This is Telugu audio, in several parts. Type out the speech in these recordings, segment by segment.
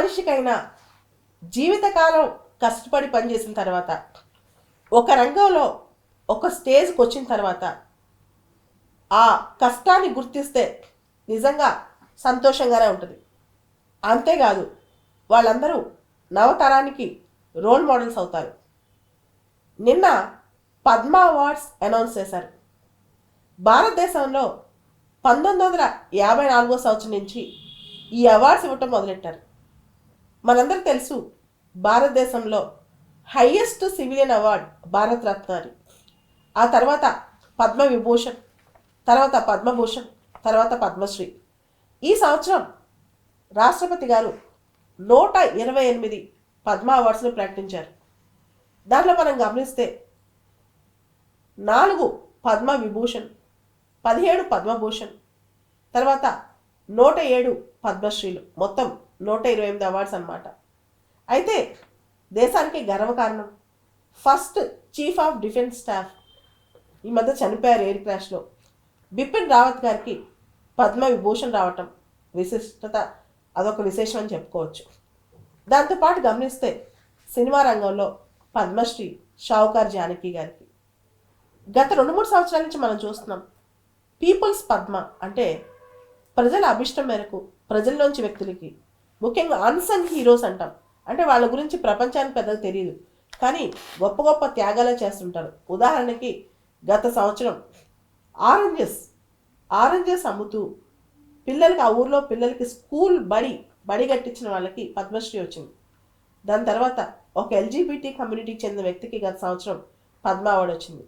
మనిషికైనా జీవితకాలం కష్టపడి పనిచేసిన తర్వాత ఒక రంగంలో ఒక స్టేజ్కి వచ్చిన తర్వాత ఆ కష్టాన్ని గుర్తిస్తే నిజంగా సంతోషంగానే ఉంటుంది. అంతేకాదు వాళ్ళందరూ నవతరానికి రోల్ మోడల్స్ అవుతారు. నిన్న పద్మ అవార్డ్స్ అనౌన్స్ చేశారు. భారతదేశంలో 1954 సంవత్సరం నుంచి ఈ అవార్డ్స్ ఇవ్వటం మొదలెట్టారు. మనందరూ తెలుసు భారతదేశంలో highest civilian award Bharat Ratna అని. ఆ తర్వాత పద్మవిభూషణ్, తర్వాత పద్మభూషణ్, తర్వాత పద్మశ్రీ. ఈ సంవత్సరం రాష్ట్రపతి గారు 128 పద్మ అవార్డ్స్ను ప్రకటించారు. దాంట్లో మనం గమనిస్తే 4 పద్మవిభూషణ్, 17 పద్మభూషణ్, తర్వాత 107 పద్మశ్రీలు, మొత్తం 128 అవార్డ్స్ అన్నమాట. అయితే దేశానికి గర్వకారణం first chief of defence staff ఈ మధ్య చనిపోయారు ఎయిర్ క్రాష్లో. బిపిన్ రావత్ గారికి పద్మవిభూషణ్ రావటం విశిష్టత, అదొక విశేషం అని చెప్పుకోవచ్చు. దాంతోపాటు గమనిస్తే సినిమా రంగంలో పద్మశ్రీ షావుకార్ జానకి గారికి. గత 2-3 సంవత్సరాల నుంచి మనం చూస్తున్నాం పీపుల్స్ పద్మ అంటే ప్రజల అభిష్టం మేరకు ప్రజల్లోంచి వ్యక్తులకి, ముఖ్యంగా అన్సంగ్ హీరోస్ అంటాం, అంటే వాళ్ళ గురించి ప్రపంచానికి పెద్దగా తెలియదు కానీ గొప్ప గొప్ప త్యాగాలే చేస్తుంటారు. ఉదాహరణకి గత సంవత్సరం ఆరెంజెస్ అమ్ముతూ పిల్లలకి, ఆ ఊర్లో పిల్లలకి స్కూల్ బడి కట్టించిన వాళ్ళకి పద్మశ్రీ వచ్చింది. దాని తర్వాత ఒక ఎల్జీబీటీ కమ్యూనిటీకి చెందిన వ్యక్తికి గత సంవత్సరం పద్మ అవార్డు వచ్చింది.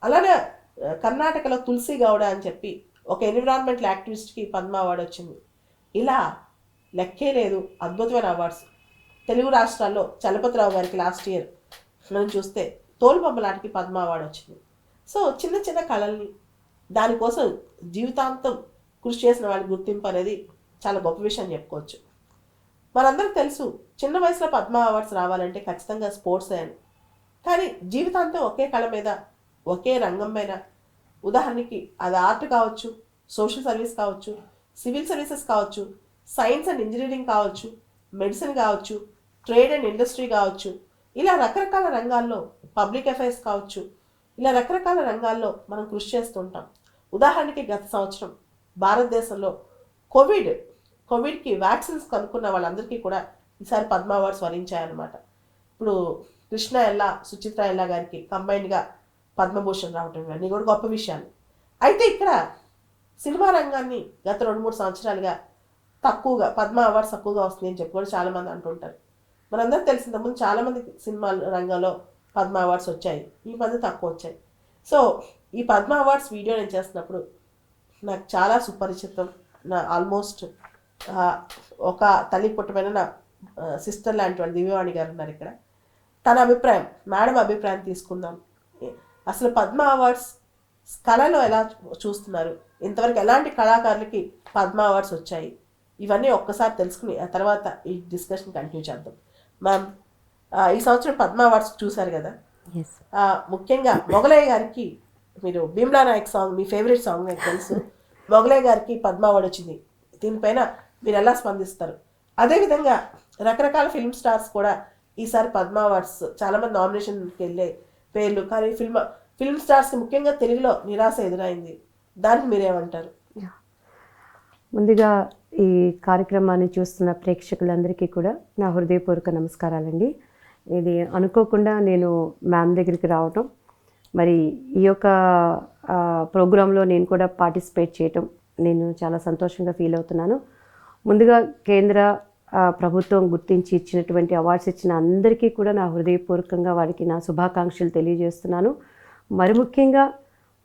అలానే కర్ణాటకలో తులసి గౌడ అని చెప్పి ఒక ఎన్విరాన్మెంటల్ యాక్టివిస్ట్కి పద్మ అవార్డు వచ్చింది. ఇలా లెక్కే లేదు అద్భుతమైన అవార్డ్స్. తెలుగు రాష్ట్రాల్లో చలపతిరావు గారికి లాస్ట్ ఇయర్ మనం చూస్తే తోలుబొమ్మలాటికి పద్మ అవార్డు వచ్చింది. సో చిన్న చిన్న కళల్ని, దానికోసం జీవితాంతం కృషి చేసిన వాళ్ళకి గుర్తింపు అనేది చాలా గొప్ప విషయం చెప్పుకోవచ్చు. మనందరికి తెలుసు చిన్న వయసులో పద్మ అవార్డ్స్ రావాలంటే ఖచ్చితంగా స్పోర్ట్స్ అని. కానీ జీవితాంతం ఒకే కళ మీద, ఒకే రంగం మీద, ఉదాహరణకి అది ఆర్ట్ కావచ్చు, సోషల్ సర్వీస్ కావచ్చు, సివిల్ సర్వీసెస్ కావచ్చు, సైన్స్ అండ్ ఇంజనీరింగ్ కావచ్చు, మెడిసిన్ కావచ్చు, ట్రేడ్ అండ్ ఇండస్ట్రీ కావచ్చు, ఇలా రకరకాల రంగాల్లో, పబ్లిక్ అఫైర్స్ కావచ్చు, ఇలా రకరకాల రంగాల్లో మనం కృషి చేస్తుంటాం. ఉదాహరణకి గత సంవత్సరం భారతదేశంలో కోవిడ్కి వ్యాక్సిన్స్ కనుక్కున్న వాళ్ళందరికీ కూడా ఈసారి పద్మ అవార్డ్స్ వరించాయన్నమాట. ఇప్పుడు కృష్ణ ఎల్లా, సుచిత్ర ఎల్లా గారికి కంబైన్డ్గా పద్మభూషణ్ రావటం ఇవన్నీ కూడా గొప్ప విషయాలు. అయితే ఇక్కడ సినిమా రంగాన్ని గత 2-3 సంవత్సరాలుగా తక్కువగా పద్మ అవార్డ్స్ తక్కువగా వస్తుంది అని చెప్పి కూడా చాలామంది అంటుంటారు. మనందరూ తెలిసిన ముందు చాలామంది సినిమా రంగంలో పద్మ అవార్డ్స్ వచ్చాయి, ఈ మధ్య తక్కువ వచ్చాయి. సో ఈ పద్మ అవార్డ్స్ వీడియో నేను చేస్తున్నప్పుడు నాకు చాలా సుపరిచితం, నా ఆల్మోస్ట్ ఒక తల్లి పుట్టమైన నా సిస్టర్ లాంటి వాళ్ళు దివ్యవాణి గారు ఉన్నారు ఇక్కడ. తన అభిప్రాయం, మేడం అభిప్రాయం తీసుకుందాం. అసలు పద్మ అవార్డ్స్ కళలో ఎలా చూస్తున్నారు, ఇంతవరకు ఎలాంటి కళాకారులకి పద్మ అవార్డ్స్ వచ్చాయి, ఇవన్నీ ఒక్కసారి తెలుసుకుని ఆ తర్వాత ఈ డిస్కషన్ కంటిన్యూ చేద్దాం. మ్యామ్, ఈ సంవత్సరం పద్మ అవార్డ్స్ చూశారు కదా, ముఖ్యంగా మొగలయ్య గారికి, మీరు భీమ్లా నాయక్ సాంగ్ మీ ఫేవరెట్ సాంగ్ నాకు తెలుసు, మొగలయ్య గారికి పద్మ అవార్డు వచ్చింది. దీనిపైన మీరు ఎలా స్పందిస్తారు? అదేవిధంగా రకరకాల ఫిల్మ్ స్టార్స్ కూడా ఈసారి పద్మ అవార్డ్స్ చాలామంది నామినేషన్కి వెళ్ళే పేర్లు, కానీ ఫిల్మ్ స్టార్స్కి ముఖ్యంగా తెలుగులో నిరాశ ఎదురైంది. దానికి మీరేమంటారు? ముందుగా ఈ కార్యక్రమాన్ని చూస్తున్న ప్రేక్షకులందరికీ కూడా నా హృదయపూర్వక నమస్కారాలండి. ఇది అనుకోకుండా నేను మ్యామ్ దగ్గరికి రావటం, మరి ఈ యొక్క ప్రోగ్రాంలో నేను కూడా పార్టిసిపేట్ చేయటం నేను చాలా సంతోషంగా ఫీల్ అవుతున్నాను. ముందుగా కేంద్ర ప్రభుత్వం గుర్తించి ఇచ్చినటువంటి అవార్డ్స్ ఇచ్చిన అందరికీ కూడా నా హృదయపూర్వకంగా వారికి నా శుభాకాంక్షలు తెలియజేస్తున్నాను. మరి ముఖ్యంగా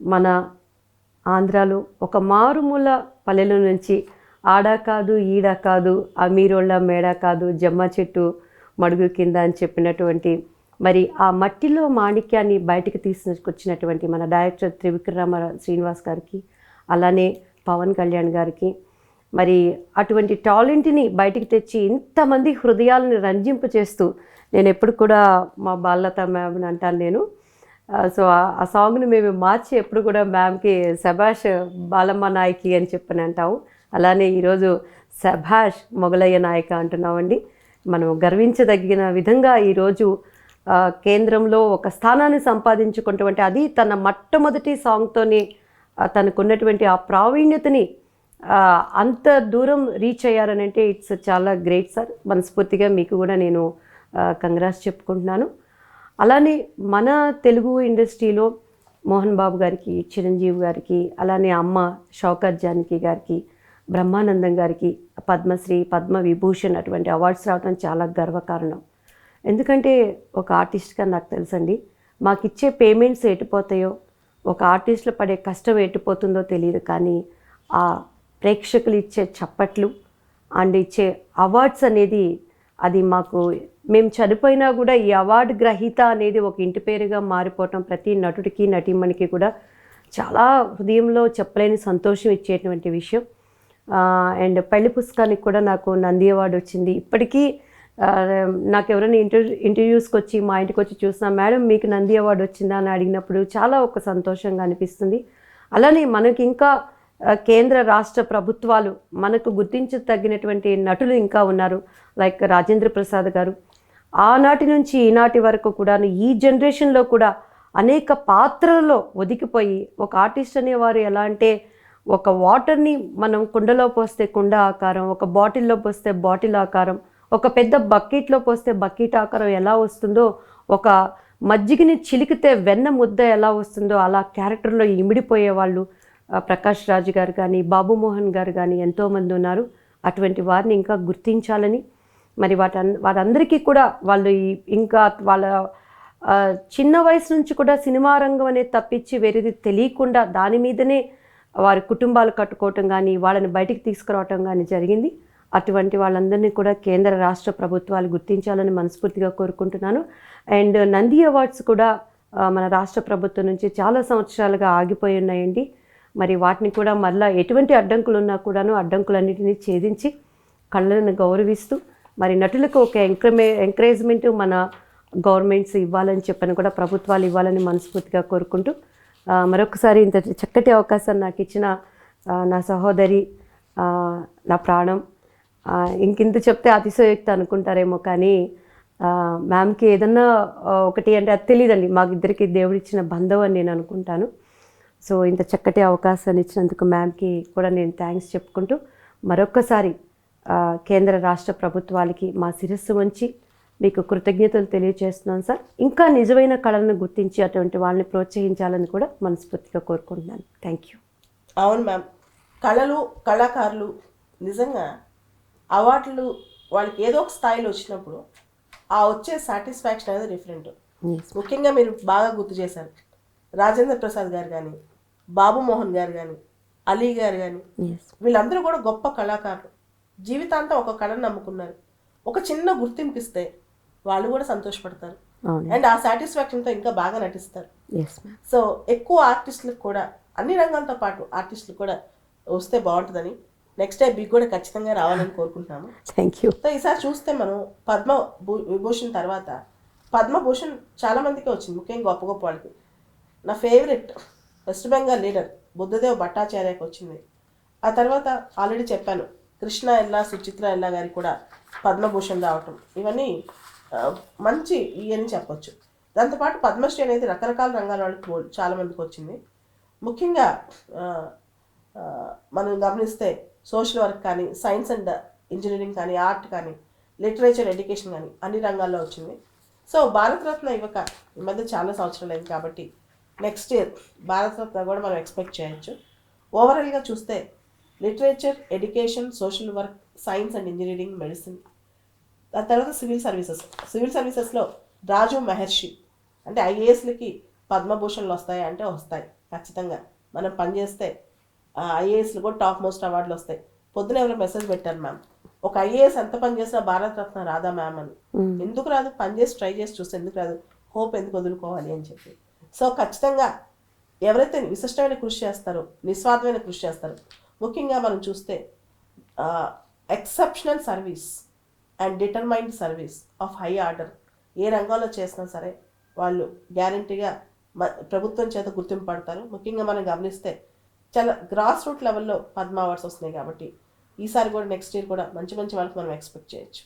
మన ఆంధ్రాలో ఒక మారుమూల పల్లెల నుంచి ఆడా కాదు ఈడా కాదు అమీరోళ్ళ మేడా కాదు జమ్మ చెట్టు మడుగు కింద అని చెప్పినటువంటి, మరి ఆ మట్టిలో మాణిక్యాన్ని బయటకు తీసుకొచ్చినటువంటి మన డైరెక్టర్ త్రివిక్రమ శ్రీనివాస్ గారికి, అలానే పవన్ కళ్యాణ్ గారికి, మరి అటువంటి టాలెంట్ని బయటికి తెచ్చి ఇంతమంది హృదయాలను రంజింప చేస్తూ, నేను ఎప్పుడు కూడా మా బాలలత మ్యామ్ని అంటాను నేను. సో ఆ సాంగ్ని మేము మార్చి ఎప్పుడు కూడా మ్యామ్కి శభాష్ బాలమ్మ నాయకి అని చెప్పని అంటాము. అలానే ఈరోజు సభాష్ మొగలయ్య నాయక అంటున్నామండి. మనం గర్వించదగిన విధంగా ఈరోజు కేంద్రంలో ఒక స్థానాన్ని సంపాదించుకున్నటువంటి, అది తన మొట్టమొదటి సాంగ్తోనే తనకున్నటువంటి ఆ ప్రావీణ్యతని అంత దూరం రీచ్ అయ్యారని అంటే ఇట్స్ చాలా గ్రేట్ సార్. మనస్ఫూర్తిగా మీకు కూడా నేను కంగ్రాట్స్ చెప్పుకుంటున్నాను. అలానే మన తెలుగు ఇండస్ట్రీలో మోహన్ బాబు గారికి, చిరంజీవి గారికి, అలానే అమ్మ షౌకత్ జానకి గారికి, బ్రహ్మానందం గారికి పద్మశ్రీ, పద్మ విభూషణ్ అటువంటి అవార్డ్స్ రావడం చాలా గర్వకారణం. ఎందుకంటే ఒక ఆర్టిస్ట్గా నాకు తెలుసండి, మాకు ఇచ్చే పేమెంట్స్ ఎటుపోతాయో, ఒక ఆర్టిస్ట్లో పడే కష్టం ఎటుపోతుందో తెలియదు, కానీ ఆ ప్రేక్షకులు ఇచ్చే చప్పట్లు అండ్ ఇచ్చే అవార్డ్స్ అనేది, అది మాకు, మేము చనిపోయినా కూడా ఈ అవార్డు గ్రహీత అనేది ఒక ఇంటి పేరుగా మారిపోవటం ప్రతి నటుడికి, నటీమణికి కూడా చాలా హృదయంలో చెప్పలేని సంతోషం ఇచ్చేటువంటి విషయం. అండ్ పెళ్లి పుస్తకానికి కూడా నాకు నంది అవార్డు వచ్చింది. ఇప్పటికీ నాకు ఎవరైనా ఇంటర్వ్యూస్కి వచ్చి మా ఇంటికి వచ్చి చూసినా, మేడం మీకు నంది అవార్డు వచ్చిందా అని అడిగినప్పుడు చాలా ఒక సంతోషంగా అనిపిస్తుంది. అలానే మనకి ఇంకా కేంద్ర రాష్ట్ర ప్రభుత్వాలు మనకు గుర్తించదగినటువంటి నటులు ఇంకా ఉన్నారు. లైక్ రాజేంద్ర ప్రసాద్ గారు ఆనాటి నుంచి ఈనాటి వరకు కూడా ఈ జనరేషన్లో కూడా అనేక పాత్రలలో ఒదిగిపోయి, ఒక ఆర్టిస్ట్ అనేవారు ఎలా అంటే, ఒక వాటర్ని మనం కుండలో పోస్తే కుండ ఆకారం, ఒక బాటిల్లో పోస్తే బాటిల్ ఆకారం, ఒక పెద్ద బకెట్లో పోస్తే బకెట్ ఆకారం ఎలా వస్తుందో, ఒక మజ్జిగని చిలికితే వెన్న ముద్ద ఎలా వస్తుందో అలా క్యారెక్టర్లో ఇమిడిపోయేవాళ్ళు ప్రకాష్ రాజ్ గారు కానీ, బాబు మోహన్ గారు కానీ ఎంతోమంది ఉన్నారు. అటువంటి వారిని ఇంకా గుర్తించాలని, మరి వారందరికీ కూడా వాళ్ళు ఇంకా వాళ్ళ చిన్న వయసు నుంచి కూడా సినిమా రంగం అనేది తప్పించి వేరేది తెలియకుండా దాని మీదనే వారి కుటుంబాలు కట్టుకోవటం కానీ, వాళ్ళని బయటికి తీసుకురావటం కానీ జరిగింది. అటువంటి వాళ్ళందరినీ కూడా కేంద్ర రాష్ట్ర ప్రభుత్వాలు గుర్తించాలని మనస్ఫూర్తిగా కోరుకుంటున్నాను. అండ్ నంది అవార్డ్స్ కూడా మన రాష్ట్ర ప్రభుత్వం నుంచి చాలా సంవత్సరాలుగా ఆగిపోయి ఉన్నాయండి. మరి వాటిని కూడా మళ్ళీ ఎటువంటి అడ్డంకులు ఉన్నా కూడాను అడ్డంకులన్నింటినీ ఛేదించి కళలను గౌరవిస్తూ, మరి నటులకు ఒక ఎంకరేజ్మెంట్ మన గవర్నమెంట్స్ ఇవ్వాలని చెప్పని కూడా ప్రభుత్వాలు ఇవ్వాలని మనస్ఫూర్తిగా కోరుకుంటూ, మరొకసారి ఇంత చక్కటి అవకాశాన్ని నాకు ఇచ్చిన నా సహోదరి, నా ప్రాణం, ఇంకింత చెప్తే అతిశయోక్తి అనుకుంటారేమో కానీ మ్యామ్కి ఏదన్నా ఒకటి అంటే అది తెలియదండి, మాకిద్దరికి దేవుడిచ్చిన బంధం అని నేను అనుకుంటాను. సో ఇంత చక్కటి అవకాశాన్ని ఇచ్చినందుకు మ్యామ్కి కూడా నేను థ్యాంక్స్ చెప్పుకుంటూ, మరొక్కసారి కేంద్ర రాష్ట్ర ప్రభుత్వాలకి మా శిరస్సు వంచి మీకు కృతజ్ఞతలు తెలియజేస్తున్నాను సార్. ఇంకా నిజమైన కళలను గుర్తించి అటువంటి వాళ్ళని ప్రోత్సహించాలని కూడా మనస్ఫూర్తిగా కోరుకుంటున్నాను. Thank you. అవును మ్యామ్, కళలు, కళాకారులు నిజంగా అవార్డులు వాళ్ళకి ఏదో ఒక స్థాయిలో వచ్చినప్పుడు ఆ వచ్చే సాటిస్ఫాక్షన్ అనేది డిఫరెంట్. ముఖ్యంగా మీరు బాగా గుర్తు చేశారు, రాజేంద్ర ప్రసాద్ గారు కానీ, బాబు మోహన్ గారు కానీ, అలీ గారు కానీ, వీళ్ళందరూ కూడా గొప్ప కళాకారులు. జీవితాంతం ఒక కళను నమ్ముకున్నారు. ఒక చిన్న గుర్తింపు ఇస్తే వాళ్ళు కూడా సంతోషపడతారు అండ్ ఆ సాటిస్ఫాక్షన్తో ఇంకా బాగా నటిస్తారు. సో ఎక్కువ ఆర్టిస్టులకు కూడా, అన్ని రంగాలతో పాటు ఆర్టిస్టులు కూడా వస్తే బాగుంటుందని, నెక్స్ట్ టైం మీకు కూడా ఖచ్చితంగా రావాలని కోరుకుంటున్నాము. Thank you. సో ఈసారి చూస్తే మనం పద్మ విభూషణ్ తర్వాత పద్మభూషణ్ చాలా మందికి వచ్చింది, ముఖ్యంగా గొప్ప గొప్ప వాళ్ళకి. నా ఫేవరెట్ వెస్ట్ బెంగాల్ లీడర్ బుద్ధదేవ్ భట్టాచార్యకి వచ్చింది. ఆ తర్వాత ఆల్రెడీ చెప్పాను, కృష్ణ ఎల్లా, సుచిత్ర ఎల్లా గారికి కూడా పద్మభూషణ్ రావటం, ఇవన్నీ మంచి అని చెప్పొచ్చు. దాంతోపాటు పద్మశ్రీ అనేది రకరకాల రంగాల వాళ్ళకి చాలామందికి వచ్చింది. ముఖ్యంగా మనం గమనిస్తే సోషల్ వర్క్ కానీ, సైన్స్ అండ్ ఇంజనీరింగ్ కానీ, ఆర్ట్ కానీ, లిటరేచర్, ఎడ్యుకేషన్ కానీ అన్ని రంగాల్లో వచ్చింది. సో భారతరత్న ఇవ్వక ఈ మధ్య చాలా సంవత్సరాలు అయింది కాబట్టి నెక్స్ట్ ఇయర్ భారతరత్న కూడా మనం ఎక్స్పెక్ట్ చేయొచ్చు. ఓవరాల్గా చూస్తే literature, education, social work, science and engineering, medicine, దాని తర్వాత సివిల్ సర్వీసెస్లో రాజు మహర్షి అంటే ఐఏఎస్లకి పద్మభూషణ్లు వస్తాయి అంటే వస్తాయి ఖచ్చితంగా. మనం పనిచేస్తే ఐఏఎస్లు కూడా టాప్ మోస్ట్ అవార్డులు వస్తాయి. పొద్దున ఎవరో మెసేజ్ పెట్టారు, మ్యామ్ ఒక ఐఏఎస్ ఎంత పని చేసినా భారతరత్న రాదా మ్యామ్ అని. ఎందుకు రాదు, పని చేసి ట్రై చేసి చూస్తే ఎందుకు రాదు, హోప్ ఎందుకు వదులుకోవాలి అని చెప్పి. సో ఖచ్చితంగా ఎవరైతే విశిష్టమైన కృషి చేస్తారో, నిస్వార్థమైన కృషి చేస్తారో, ముఖ్యంగా మనం చూస్తే exceptional service and determined service of high order ఏ రంగంలో చేసినా సరే వాళ్ళు గ్యారంటీగా ప్రభుత్వం చేత గుర్తింపు పడతారు. ముఖ్యంగా మనం గమనిస్తే చాలా గ్రాస్ రూట్ లెవెల్లో పద్మ అవార్డ్స్ వస్తున్నాయి కాబట్టి ఈసారి కూడా నెక్స్ట్ ఇయర్ కూడా మంచి మంచి వాళ్ళకి మనం ఎక్స్పెక్ట్ చేయొచ్చు.